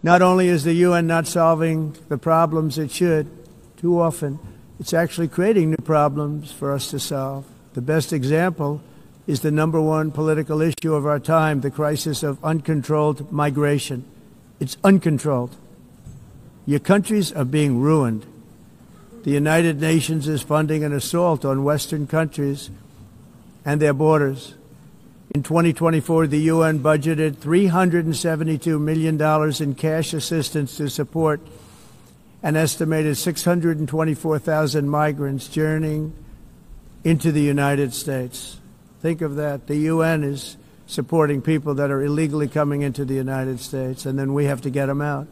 Not only is the UN not solving the problems it should, too often, it's actually creating new problems for us to solve. The best example is the number one political issue of our time, the crisis of uncontrolled migration. It's uncontrolled. Your countries are being ruined. The United Nations is funding an assault on Western countries and their borders. In 2024, the UN budgeted $372 million in cash assistance to support an estimated 624,000 migrants journeying into the United States. Think of that. The UN is supporting people that are illegally coming into the United States, and then we have to get them out.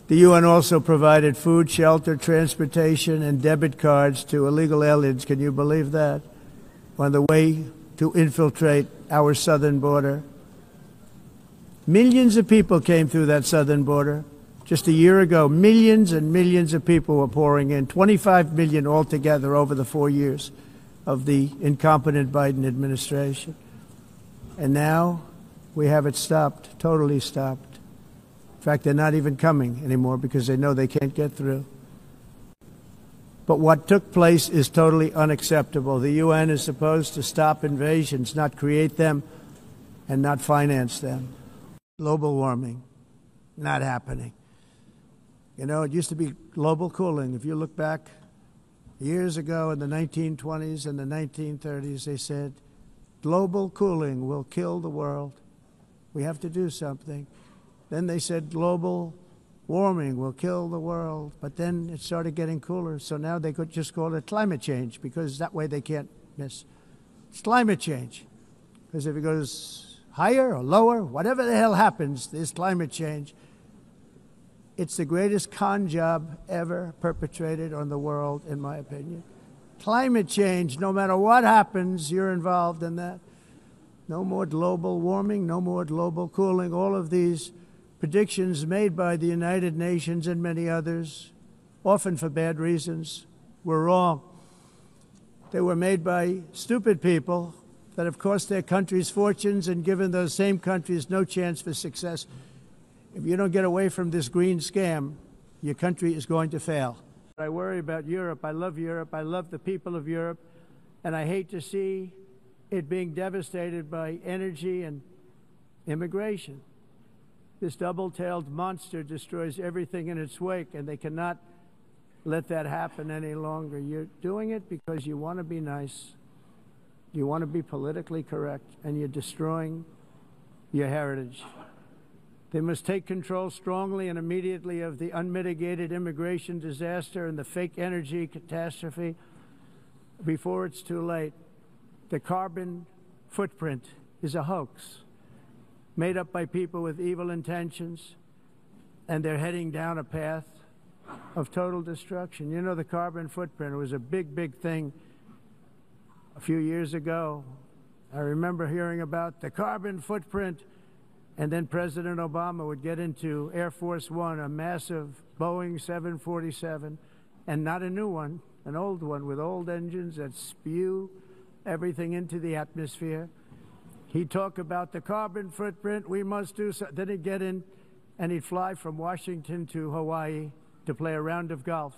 The UN also provided food, shelter, transportation, and debit cards to illegal aliens. Can you believe that? On the way to infiltrate our southern border. Millions of people came through that southern border. Just a year ago, millions and millions of people were pouring in, 25 million altogether over the 4 years of the incompetent Biden administration. And now we have it stopped, totally stopped. In fact, they're not even coming anymore because they know they can't get through. But what took place is totally unacceptable. The UN is supposed to stop invasions, not create them and not finance them. Global warming, not happening. You know, it used to be global cooling. If you look back years ago in the 1920s and the 1930s, they said, global cooling will kill the world. We have to do something. Then they said global warming will kill the world. But then it started getting cooler. So now they could just call it climate change because that way they can't miss. It's climate change. Because if it goes higher or lower, whatever the hell happens, there's climate change. It's the greatest con job ever perpetrated on the world, in my opinion. Climate change, no matter what happens, you're involved in that. No more global warming, no more global cooling. All of these predictions made by the United Nations and many others, often for bad reasons, were wrong. They were made by stupid people that have cost their countries fortunes and given those same countries no chance for success. If you don't get away from this green scam, your country is going to fail. I worry about Europe. I love Europe. I love the people of Europe. And I hate to see it being devastated by energy and immigration. This double-tailed monster destroys everything in its wake, and they cannot let that happen any longer. You're doing it because you want to be nice. You want to be politically correct, and you're destroying your heritage. They must take control strongly and immediately of the unmitigated immigration disaster and the fake energy catastrophe before it's too late. The carbon footprint is a hoax made up by people with evil intentions, and they're heading down a path of total destruction. You know, the carbon footprint was a big, big thing a few years ago. I remember hearing about the carbon footprint. And then President Obama would get into Air Force One, a massive Boeing 747, and not a new one, an old one with old engines that spew everything into the atmosphere. He'd talk about the carbon footprint, we must do so. Then he'd get in and he'd fly from Washington to Hawaii to play a round of golf.